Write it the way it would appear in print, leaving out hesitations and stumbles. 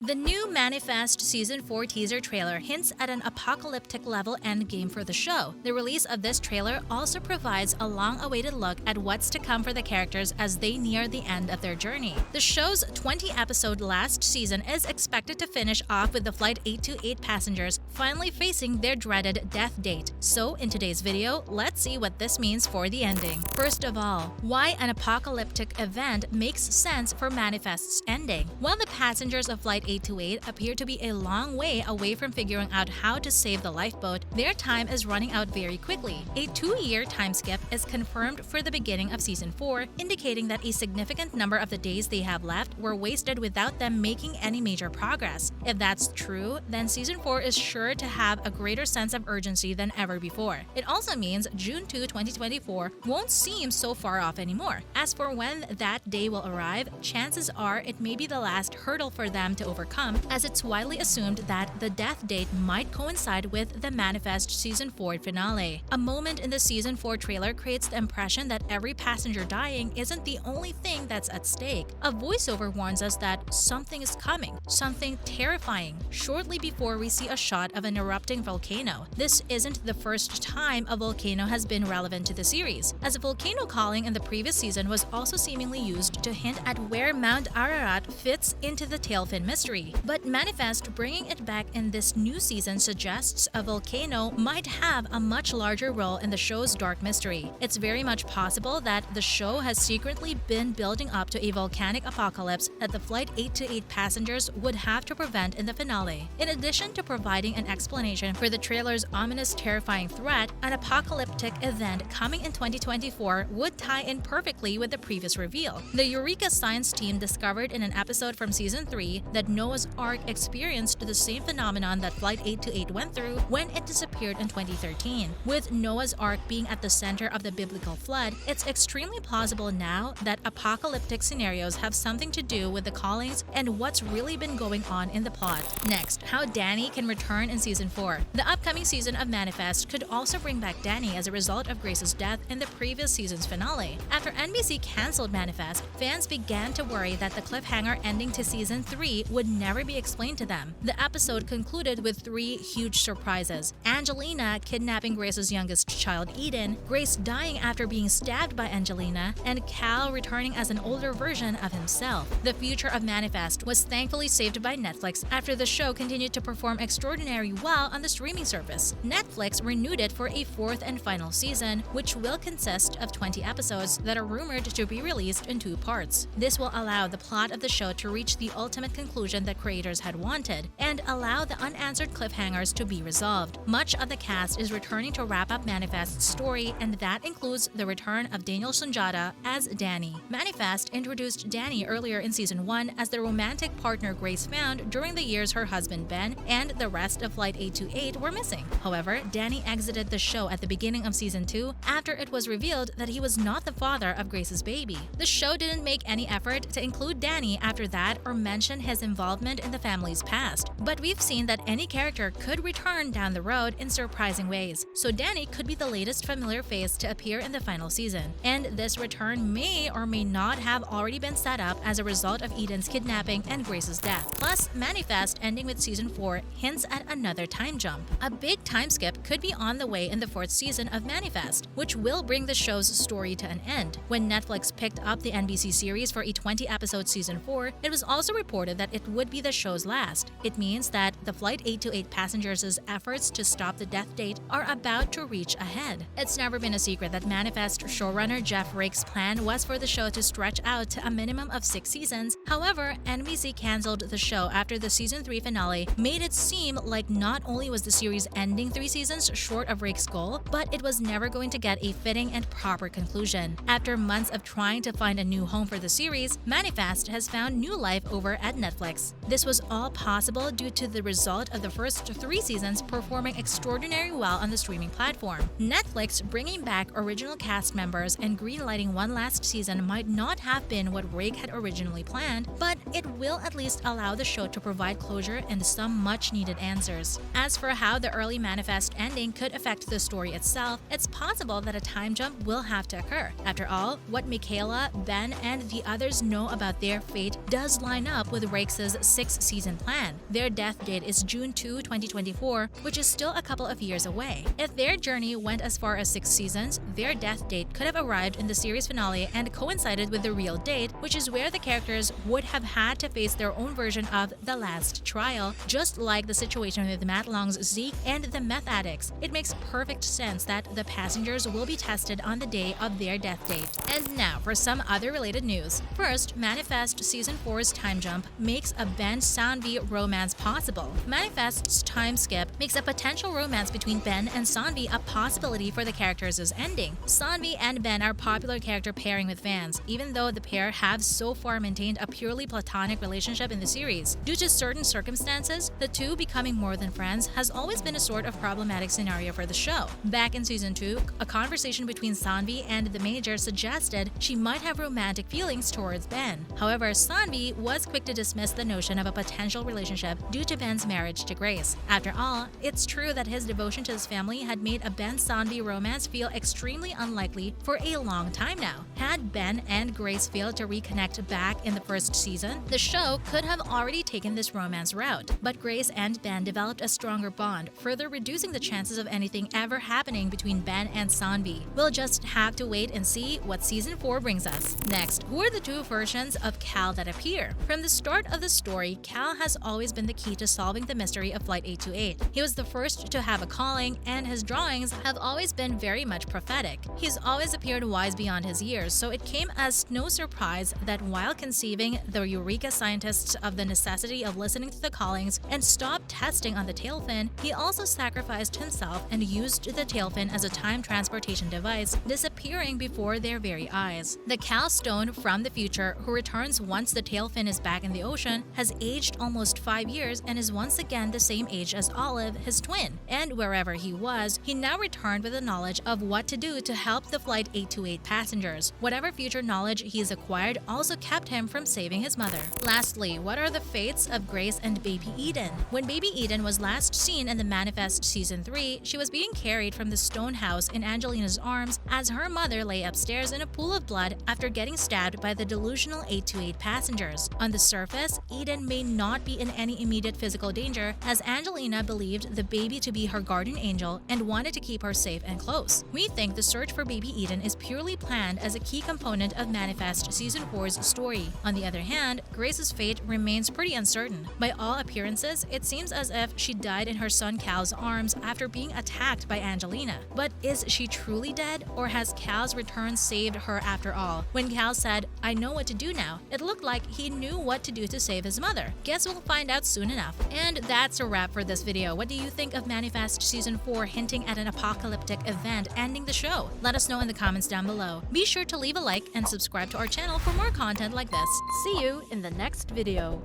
The new Manifest Season 4 teaser trailer hints at an apocalyptic-level endgame for the show. The release of this trailer also provides a long-awaited look at what's to come for the characters as they near the end of their journey. The show's 20-episode last season is expected to finish off with the Flight 828 passengers finally facing their dreaded death date. So in today's video, let's see what this means for the ending. First of all, why an apocalyptic event makes sense for Manifest's ending. While the passengers of Flight 828 appear to be a long way away from figuring out how to save the lifeboat, their time is running out very quickly. A 2-year time skip is confirmed for the beginning of Season 4, indicating that a significant number of the days they have left were wasted without them making any major progress. If that's true, then Season 4 is sure to have a greater sense of urgency than ever before. It also means June 2, 2024 won't seem so far off anymore. As for when that day will arrive, chances are it may be the last hurdle for them to overcome, as it's widely assumed that the death date might coincide with the Manifest Season 4 finale. A moment in the Season 4 trailer creates the impression that every passenger dying isn't the only thing that's at stake. A voiceover warns us that something is coming, something terrifying, shortly before we see a shot of an erupting volcano. This isn't the first time a volcano has been relevant to the series, as a volcano calling in the previous season was also seemingly used to hint at where Mount Ararat fits into the tailfin mystery. But Manifest bringing it back in this new season suggests a volcano might have a much larger role in the show's dark mystery. It's very much possible that the show has secretly been building up to a volcanic apocalypse that the Flight 828 passengers would have to prevent in the finale. In addition to providing an explanation for the trailer's ominous, terrifying threat, an apocalyptic event coming in 2024 would tie in perfectly with the previous reveal. The Eureka science team discovered in an episode from Season 3 that Noah's Ark experienced the same phenomenon that Flight 828 went through when it disappeared in 2013. With Noah's Ark being at the center of the biblical flood, it's extremely plausible now that apocalyptic scenarios have something to do with the callings and what's really been going on in the plot. Next, how Danny can return in Season 4. The upcoming season of Manifest could also bring back Danny as a result of Grace's death in the previous season's finale. After NBC canceled Manifest, fans began to worry that the cliffhanger ending to Season 3 would never be explained to them. The episode concluded with 3 huge surprises: Angelina kidnapping Grace's youngest child Eden, Grace dying after being stabbed by Angelina, and Cal returning as an older version of himself. The future of Manifest was thankfully saved by Netflix after the show continued to perform extraordinarily well on the streaming service. Netflix renewed it for a 4th and final season, which will consist of 20 episodes that are rumored to be released in 2 parts. This will allow the plot of the show to reach the ultimate conclusion that creators had wanted, and allow the unanswered cliffhangers to be resolved. Much of the cast is returning to wrap up Manifest's story, and that includes the return of Daniel Sunjata as Danny. Manifest introduced Danny earlier in Season 1 as the romantic partner Grace found during the years her husband Ben and the rest of Flight 828 were missing. However, Danny exited the show at the beginning of Season 2 after it was revealed that he was not the father of Grace's baby. The show didn't make any effort to include Danny after that or mention his involvement in the family's past, but we've seen that any character could return down the road in surprising ways, so Danny could be the latest familiar face to appear in the final season. And this return may or may not have already been set up as a result of Eden's kidnapping and Grace's death. Plus, Manifest ending with Season 4 hints at another time jump. A big time skip could be on the way in the 4th season of Manifest, which will bring the show's story to an end. When Netflix picked up the NBC series for a 20-episode Season 4, it was also reported that it would be the show's last. It means that the Flight 828 passengers' efforts to stop the death date are about to reach a head. It's never been a secret that Manifest showrunner Jeff Rake's plan was for the show to stretch out to a minimum of 6 seasons. However, NBC canceled the show after the Season 3 finale made it seem like not only was the series ending 3 seasons short of Rake's goal, but it was never going to get a fitting and proper conclusion. After months of trying to find a new home for the series, Manifest has found new life over at Netflix. This was all possible due to the result of the first 3 seasons performing extraordinarily well on the streaming platform. Netflix bringing back original cast members and greenlighting one last season might not have been what Rake had originally planned, but it will at least allow the show to provide closure and some much-needed answers. As for how the early Manifest ending could affect the story itself, it's possible that a time jump will have to occur. After all, what Michaela, Ben, and the others know about their fate does line up with Rake's show's 6-season plan. Their death date is June 2, 2024, which is still a couple of years away. If their journey went as far as 6 seasons, their death date could have arrived in the series finale and coincided with the real date, which is where the characters would have had to face their own version of the last trial, just like the situation with Matt Long's Zeke and the meth addicts. It makes perfect sense that the passengers will be tested on the day of their death date. And now for some other related news. First, Manifest Season 4's time jump makes a Ben Sanvi romance possible. Manifest's time skip makes a potential romance between Ben and Sanvi a possibility for the characters' ending. Sanvi and Ben are popular character pairing with fans, even though the pair have so far maintained a purely platonic relationship in the series. Due to certain circumstances, the two becoming more than friends has always been a sort of problematic scenario for the show. Back in Season 2, a conversation between Sanvi and the Major suggested she might have romantic feelings towards Ben. However, Sanvi was quick to dismiss the notion of a potential relationship due to Ben's marriage to Grace. After all, it's true that his devotion to his family had made a Ben-Sanvi romance feel extremely unlikely for a long time now. Had Ben and Grace failed to reconnect back in the first season, the show could have already taken this romance route. But Grace and Ben developed a stronger bond, further reducing the chances of anything ever happening between Ben and Sanvi. We'll just have to wait and see what Season 4 brings us. Next, who are the two versions of Cal that appear? From the start of the story, Cal has always been the key to solving the mystery of Flight 828. He was the first to have a calling, and his drawings have always been very much prophetic. He's always appeared wise beyond his years, so it came as no surprise that while conceiving the Eureka scientists of the necessity of listening to the callings and stop testing on the tailfin, he also sacrificed himself and used the tailfin as a time transportation device, disappearing before their very eyes. The Cal Stone from the future, who returns once the tailfin is back in the ocean, has aged almost 5 years and is once again the same age as Olive, his twin. And wherever he was, he now returned with the knowledge of what to do to help the Flight 828 passengers. Whatever future knowledge he's acquired also kept him from saving his mother. Lastly, what are the fates of Grace and Baby Eden? When Baby Eden was last seen in the Manifest Season 3, she was being carried from the stone house in Angelina's arms as her mother lay upstairs in a pool of blood after getting stabbed by the delusional 828 passengers. On the surface, Eden may not be in any immediate physical danger, as Angelina believed the baby to be her guardian angel and wanted to keep her safe and close. We think the search for Baby Eden is purely planned as a key component of Manifest Season 4's story. On the other hand, Grace's fate remains pretty uncertain. By all appearances, it seems as if she died in her son Cal's arms after being attacked by Angelina. But is she truly dead, or has Cal's return saved her after all? When Cal said, "I know what to do now," it looked like he knew what to do to save his mother. Guess we'll find out soon enough. And that's a wrap for this video. What do you think of Manifest Season 4 hinting at an apocalyptic event ending the show? Let us know in the comments down below. Be sure to leave a like and subscribe to our channel for more content like this. See you in the next video.